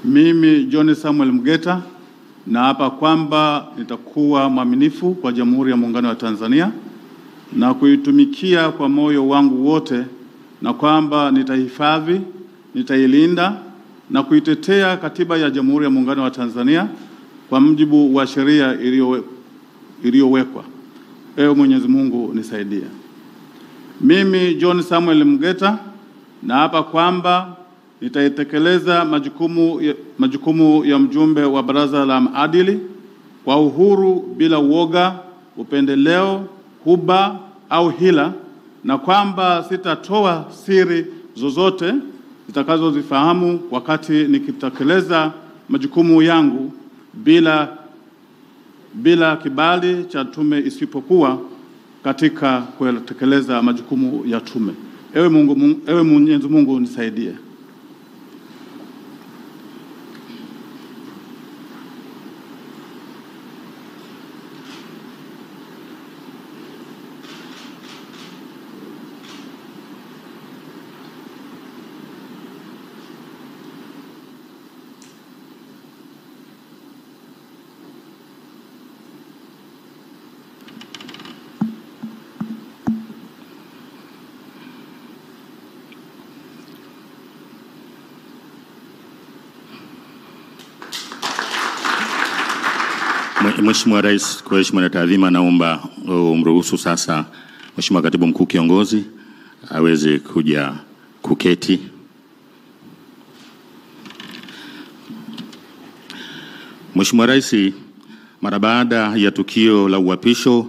Mimi John Samuel Mgeta naapa kwamba nitakuwa mwaminifu kwa Jamhuri ya Muungano wa Tanzania na kuitumikia kwa moyo wangu wote, na kwamba nitahifadhi, nitailinda na kuitetea Katiba ya Jamhuri ya Muungano wa Tanzania kwa mujibu wa sheria iliyowekwa. Ewe Mwenyezi Mungu nisaidie. Mimi John Samuel Mgeta naapa kwamba nitaitekeleza majukumu ya mjumbe wa Baraza la Maadili kwa uhuru, bila uoga, upendeleo, huba au hila, na kwamba sitatoa siri zozote zitakazozifahamu wakati nikitekeleza majukumu yangu bila kibali cha tume, isipokuwa katika kutekeleza majukumu ya tume. Ewe Mwenyezi Mungu nisaidie. Mheshimiwa Rais, kwa heshima na taadhima, naomba umruhusu sasa Mheshimiwa Katibu Mkuu Kiongozi aweze kuja kuketi. Mheshimiwa Rais, mara baada ya tukio la uapisho